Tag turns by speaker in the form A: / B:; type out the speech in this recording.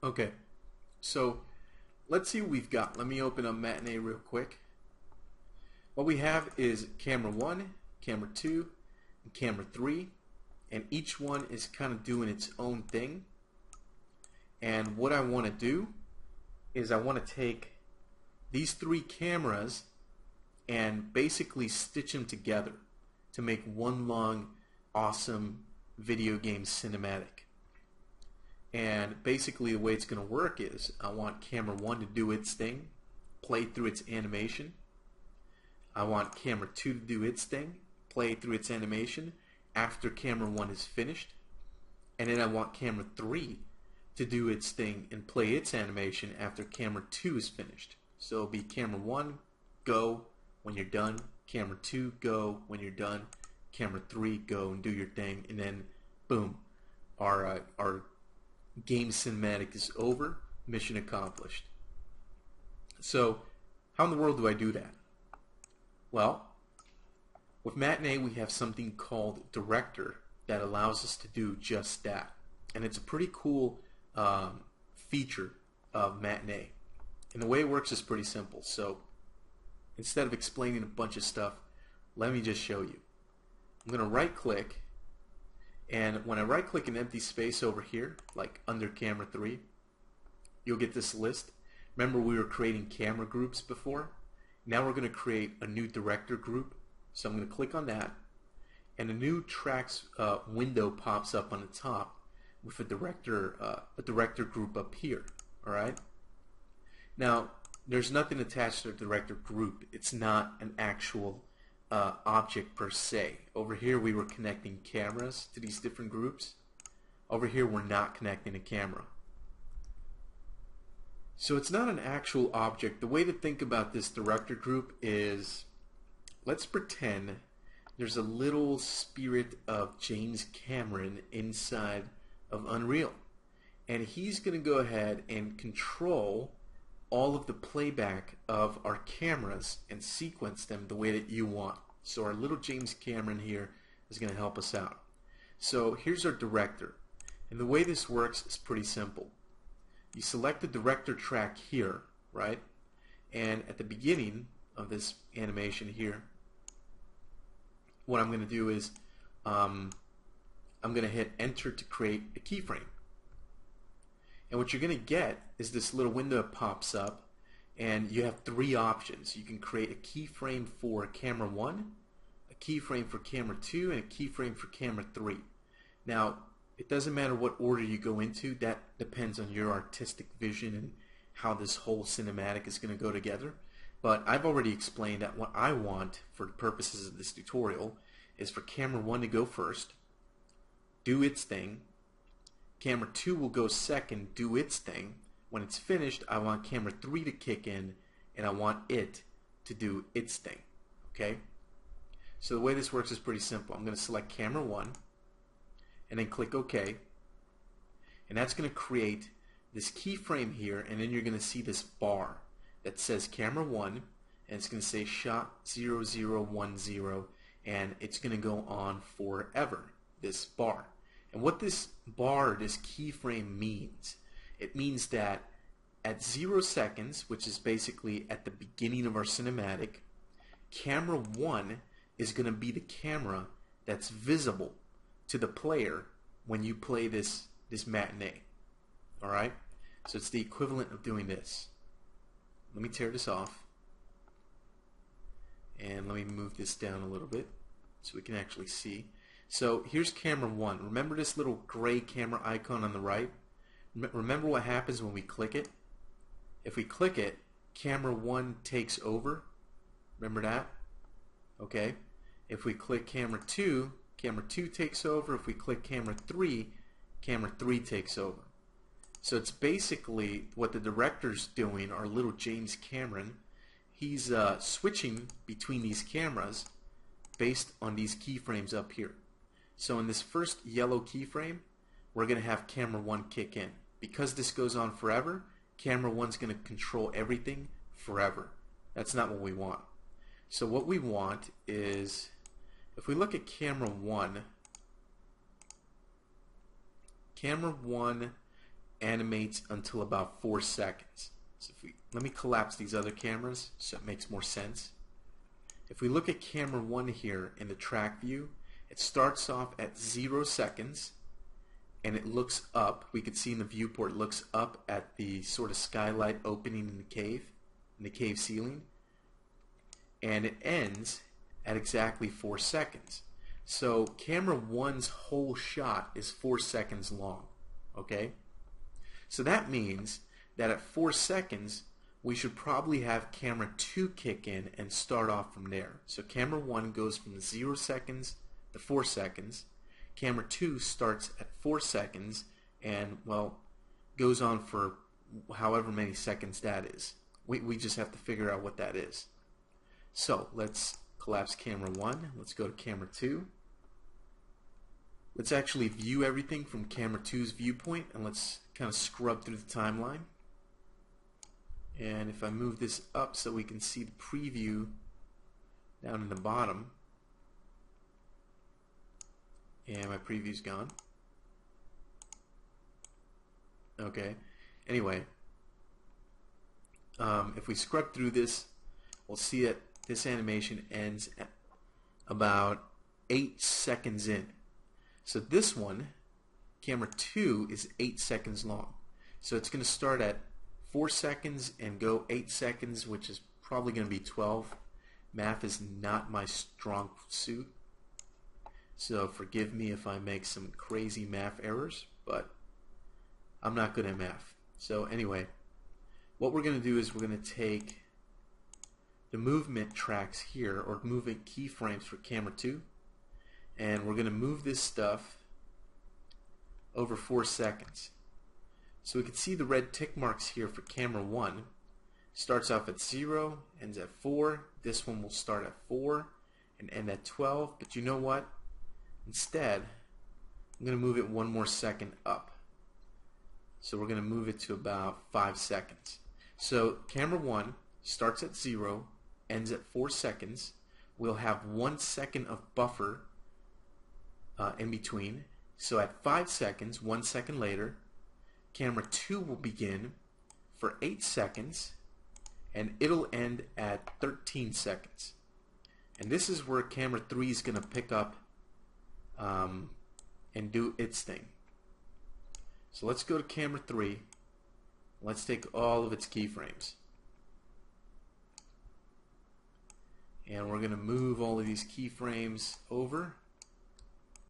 A: Okay, so let's see what we've got. Let me open up Matinee real quick. What we have is camera 1, camera 2, and camera 3, and each one is kind of doing its own thing. And what I want to do is I want to take these three cameras and basically stitch them together to make one long, awesome video game cinematic. And basically the way it's going to work is I want camera 1 to do its thing, play through its animation. I want camera 2 to do its thing, play through its animation after camera 1 is finished. And then I want camera 3 to do its thing and play its animation after camera 2 is finished. So it'll be camera 1, go when you're done, camera 2, go when you're done, camera 3, go and do your thing, and then boom, our game cinematic is over, mission accomplished. So how in the world do I do that? Well, with Matinee we have something called Director that allows us to do just that, and it's a pretty cool feature of Matinee. And the way it works is pretty simple. So instead of explaining a bunch of stuff, let me just show you. I'm going to right click, and when I right click an empty space over here, like under camera 3, you'll get this list. Remember we were creating camera groups before? Now we're going to create a new director group. So I'm going to click on that, and a new tracks window pops up on the top with a director group up here. Alright? Now there's nothing attached to the director group. It's not an actual object per se. Over here we were connecting cameras to these different groups. Over here we're not connecting a camera. So it's not an actual object. The way to think about this director group is, let's pretend there's a little spirit of James Cameron inside of Unreal, and he's going to go ahead and control all of the playback of our cameras and sequence them the way that you want. So our little James Cameron here is going to help us out. So here's our director, and the way this works is pretty simple. You select the director track here, right? And at the beginning of this animation here, what I'm going to do is I'm going to hit enter to create a keyframe. And what you're going to get is this little window that pops up, and you have three options. You can create a keyframe for camera 1, a keyframe for camera 2, and a keyframe for camera 3. Now, it doesn't matter what order you go into. That depends on your artistic vision and how this whole cinematic is going to go together. But I've already explained that what I want for the purposes of this tutorial is for camera 1 to go first, do its thing. Camera 2 will go second, do its thing. When it's finished, I want camera 3 to kick in, and I want it to do its thing. Okay? So the way this works is pretty simple. I'm going to select camera 1, and then click OK. And that's going to create this keyframe here, and then you're going to see this bar that says camera 1, and it's going to say shot 0010, and it's going to go on forever, this bar. And what this bar, this keyframe means, it means that at 0 seconds, which is basically at the beginning of our cinematic, camera 1 is going to be the camera that's visible to the player when you play this Matinee. Alright? So it's the equivalent of doing this. Let me tear this off, and let me move this down a little bit so we can actually see. So here's camera 1. Remember this little gray camera icon on the right? Remember what happens when we click it? If we click it, camera 1 takes over. Remember that? Okay. If we click camera 2, camera 2 takes over. If we click camera 3 takes over. So it's basically what the director's doing, our little James Cameron. He's switching between these cameras based on these keyframes up here. So in this first yellow keyframe, we're going to have camera 1 kick in. Because this goes on forever, camera 1's going to control everything forever. That's not what we want. So what we want is, if we look at camera 1, animates until about 4 seconds. So let me collapse these other cameras so it makes more sense. If we look at camera 1 here in the track view, it starts off at 0 seconds and it looks up. We could see in the viewport it looks up at the sort of skylight opening in the cave ceiling, and it ends at exactly 4 seconds. So camera 1's whole shot is 4 seconds long. Okay? So that means that at 4 seconds we should probably have camera 2 kick in and start off from there. So camera 1 goes from 0 seconds to 4 seconds. Camera 2 starts at 4 seconds and, well, goes on for however many seconds that is. We just have to figure out what that is. So let's collapse camera 1. Let's go to camera 2. Let's actually view everything from camera 2's viewpoint, and let's kind of scrub through the timeline. And if I move this up so we can see the preview down in the bottom, and my preview's gone. Okay, anyway, if we scrub through this, we'll see that this animation ends at about 8 seconds in. So this one, camera 2, is 8 seconds long. So it's going to start at 4 seconds and go 8 seconds, which is probably going to be 12. Math is not my strong suit, so forgive me if I make some crazy math errors, but I'm not good at math. So anyway, what we're going to do is we're going to take the movement tracks here, or movement keyframes for camera 2, and we're going to move this stuff over 4 seconds. So we can see the red tick marks here for camera 1. Starts off at 0, ends at 4. This one will start at 4 and end at 12. But you know what? Instead, I'm going to move it 1 more second up. So we're going to move it to about 5 seconds. So camera 1 starts at 0, ends at 4 seconds. We'll have 1 second of buffer in between. So at 5 seconds, 1 second later, camera 2 will begin for 8 seconds, and it'll end at 13 seconds. And this is where camera 3 is going to pick up and do its thing. So let's go to camera 3. Let's take all of its keyframes. And we're going to move all of these keyframes over.